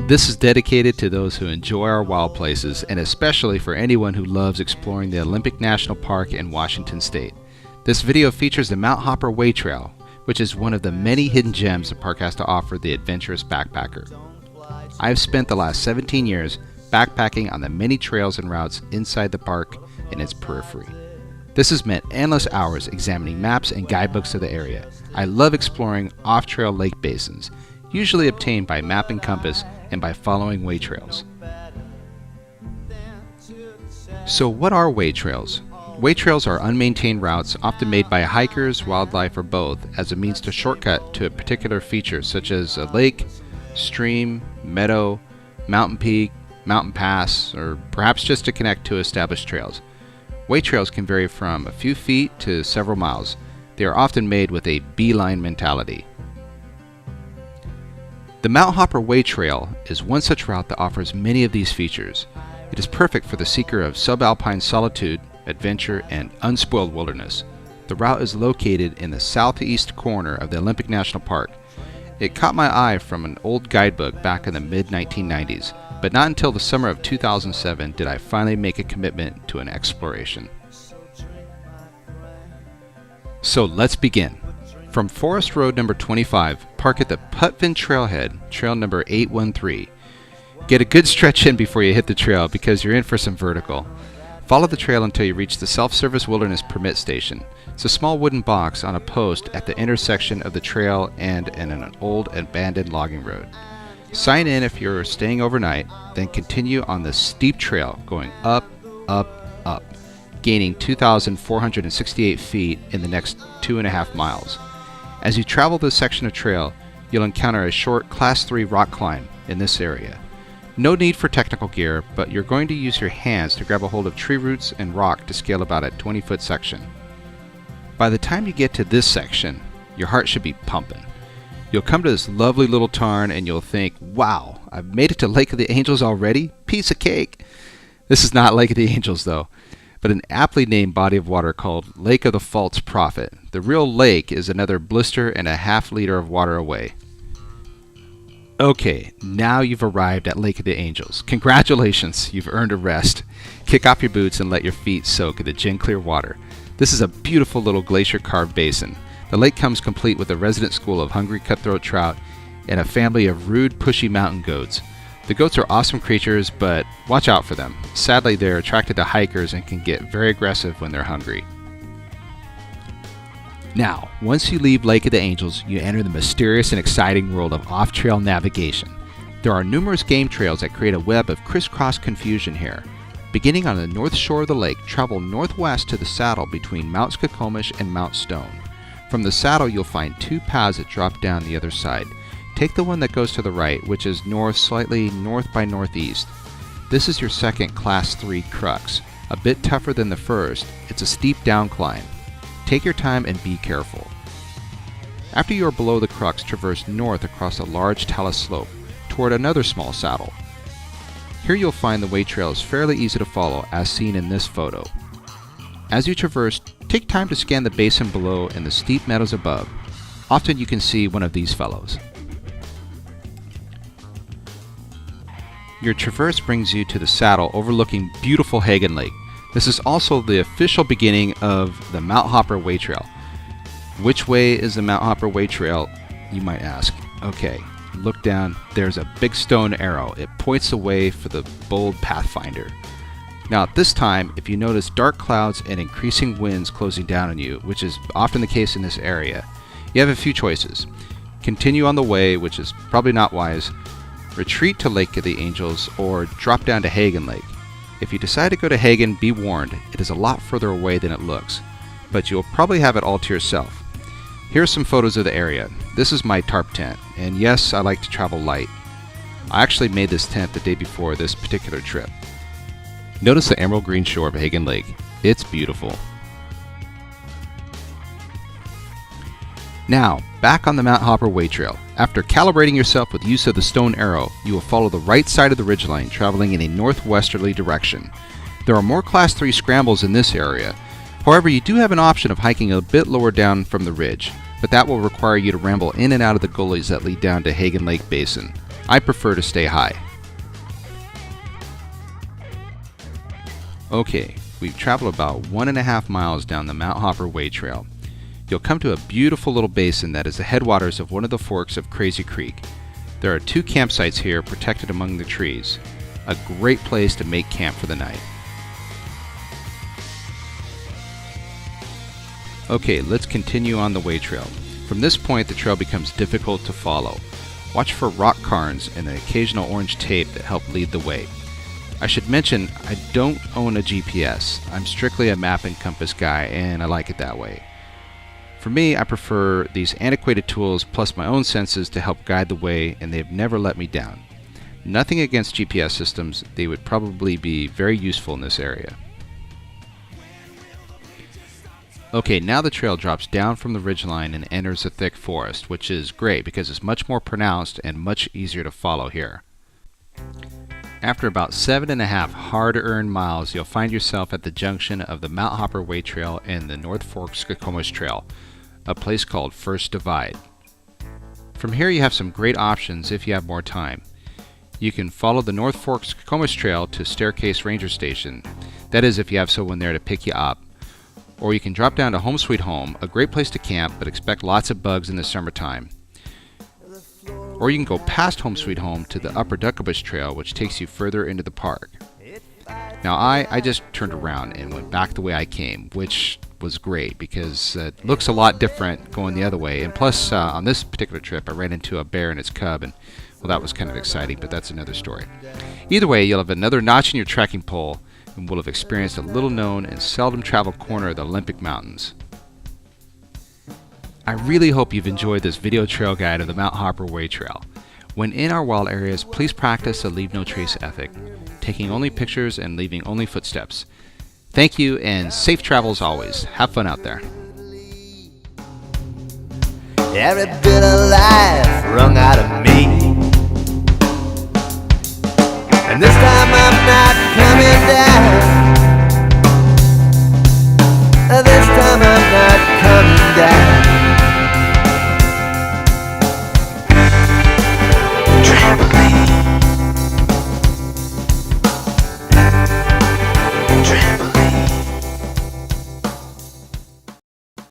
This is dedicated to those who enjoy our wild places, and especially for anyone who loves exploring the Olympic National Park in Washington State. This video features the Mount Hopper Way Trail, which is one of the many hidden gems the park has to offer the adventurous backpacker. I have spent the last 17 years backpacking on the many trails and routes inside the park and its periphery. This has meant endless hours examining maps and guidebooks of the area. I love exploring off-trail lake basins, usually obtained by map and compass and by following way trails. So what are way trails? Way trails are unmaintained routes often made by hikers, wildlife, or both as a means to shortcut to a particular feature such as a lake, stream, meadow, mountain peak, mountain pass, or perhaps just to connect to established trails. Way trails can vary from a few feet to several miles. They are often made with a beeline mentality. The Mount Hopper Way Trail is one such route that offers many of these features. It is perfect for the seeker of subalpine solitude, adventure, and unspoiled wilderness. The route is located in the southeast corner of the Olympic National Park. It caught my eye from an old guidebook back in the mid-1990s, but not until the summer of 2007 did I finally make a commitment to an exploration. So let's begin. From Forest Road number 25, park at the Putvin Trailhead, trail number 813. Get a good stretch in before you hit the trail because you're in for some vertical. Follow the trail until you reach the Self-Service Wilderness Permit Station. It's a small wooden box on a post at the intersection of the trail and an old abandoned logging road. Sign in if you're staying overnight, then continue on the steep trail going up, up, up, gaining 2,468 feet in the next 2.5 miles. As you travel this section of trail, you'll encounter a short Class 3 rock climb in this area. No need for technical gear, but you're going to use your hands to grab a hold of tree roots and rock to scale about a 20-foot section. By the time you get to this section, your heart should be pumping. You'll come to this lovely little tarn and you'll think, wow, I've made it to Lake of the Angels already? Piece of cake! This is not Lake of the Angels though, but an aptly named body of water called Lake of the False Prophet. The real lake is another blister and a half-liter of water away. Okay, now you've arrived at Lake of the Angels. Congratulations, you've earned a rest. Kick off your boots and let your feet soak in the gin clear water. This is a beautiful little glacier-carved basin. The lake comes complete with a resident school of hungry cutthroat trout and a family of rude, pushy mountain goats. The goats are awesome creatures, but watch out for them. Sadly, they're attracted to hikers and can get very aggressive when they're hungry. Now, once you leave Lake of the Angels, you enter the mysterious and exciting world of off-trail navigation. There are numerous game trails that create a web of crisscross confusion here. Beginning on the north shore of the lake, travel northwest to the saddle between Mount Skokomish and Mount Stone. From the saddle, you'll find two paths that drop down the other side. Take the one that goes to the right, which is north, slightly north by northeast. This is your second Class 3 crux. A bit tougher than the first, it's a steep down climb. Take your time and be careful. After you are below the crux, traverse north across a large talus slope toward another small saddle. Here you'll find the way trail is fairly easy to follow as seen in this photo. As you traverse, take time to scan the basin below and the steep meadows above. Often you can see one of these fellows. Your traverse brings you to the saddle overlooking beautiful Hagen Lake. This is also the official beginning of the Mount Hopper Way Trail. Which way is the Mount Hopper Way Trail, you might ask? Okay, look down, there's a big stone arrow. It points the way for the bold pathfinder. Now at this time, if you notice dark clouds and increasing winds closing down on you, which is often the case in this area, you have a few choices. Continue on the way, which is probably not wise, retreat to Lake of the Angels, or drop down to Hagen Lake. If you decide to go to Hagen, be warned, it is a lot further away than it looks, but you'll probably have it all to yourself. Here are some photos of the area. This is my tarp tent, and yes, I like to travel light. I actually made this tent the day before this particular trip. Notice the emerald green shore of Hagen Lake. It's beautiful. Now, back on the Mount Hopper Way Trail. After calibrating yourself with use of the stone arrow, you will follow the right side of the ridgeline, traveling in a northwesterly direction. There are more Class 3 scrambles in this area. However, you do have an option of hiking a bit lower down from the ridge, but that will require you to ramble in and out of the gullies that lead down to Hagen Lake Basin. I prefer to stay high. Okay, we've traveled about 1.5 miles down the Mount Hopper Way Trail. You'll come to a beautiful little basin that is the headwaters of one of the forks of Crazy Creek. There are 2 campsites here protected among the trees. A great place to make camp for the night. Okay, let's continue on the way trail. From this point, the trail becomes difficult to follow. Watch for rock cairns and the occasional orange tape that help lead the way. I should mention, I don't own a GPS. I'm strictly a map and compass guy, and I like it that way. For me, I prefer these antiquated tools plus my own senses to help guide the way, and they've never let me down. Nothing against GPS systems, they would probably be very useful in this area. Okay, now the trail drops down from the ridgeline and enters a thick forest, which is great because it's much more pronounced and much easier to follow here. After about 7.5 hard-earned miles, you'll find yourself at the junction of the Mount Hopper Way Trail and the North Fork Skokomish Trail, a place called First Divide. From here you have some great options if you have more time. You can follow the North Fork Skokomish Trail to Staircase Ranger Station, that is if you have someone there to pick you up. Or you can drop down to Home Sweet Home, a great place to camp, but expect lots of bugs in the summertime. Or you can go past Home Sweet Home to the Upper Duckabush Trail, which takes you further into the park. Now I just turned around and went back the way I came, which was great because it looks a lot different going the other way. And plus, on this particular trip, I ran into a bear and its cub, and well, that was kind of exciting, but that's another story. Either way, you'll have another notch in your trekking pole, and will have experienced a little-known and seldom-traveled corner of the Olympic Mountains. I really hope you've enjoyed this video trail guide of the Mount Hopper Way Trail. When in our wild areas, please practice a leave no trace ethic, taking only pictures and leaving only footsteps. Thank you, and safe travels always. Have fun out there. Every bit of life wrung out of me, and this time I'm not coming down. This time I'm not coming down. Trampoline. Trampoline.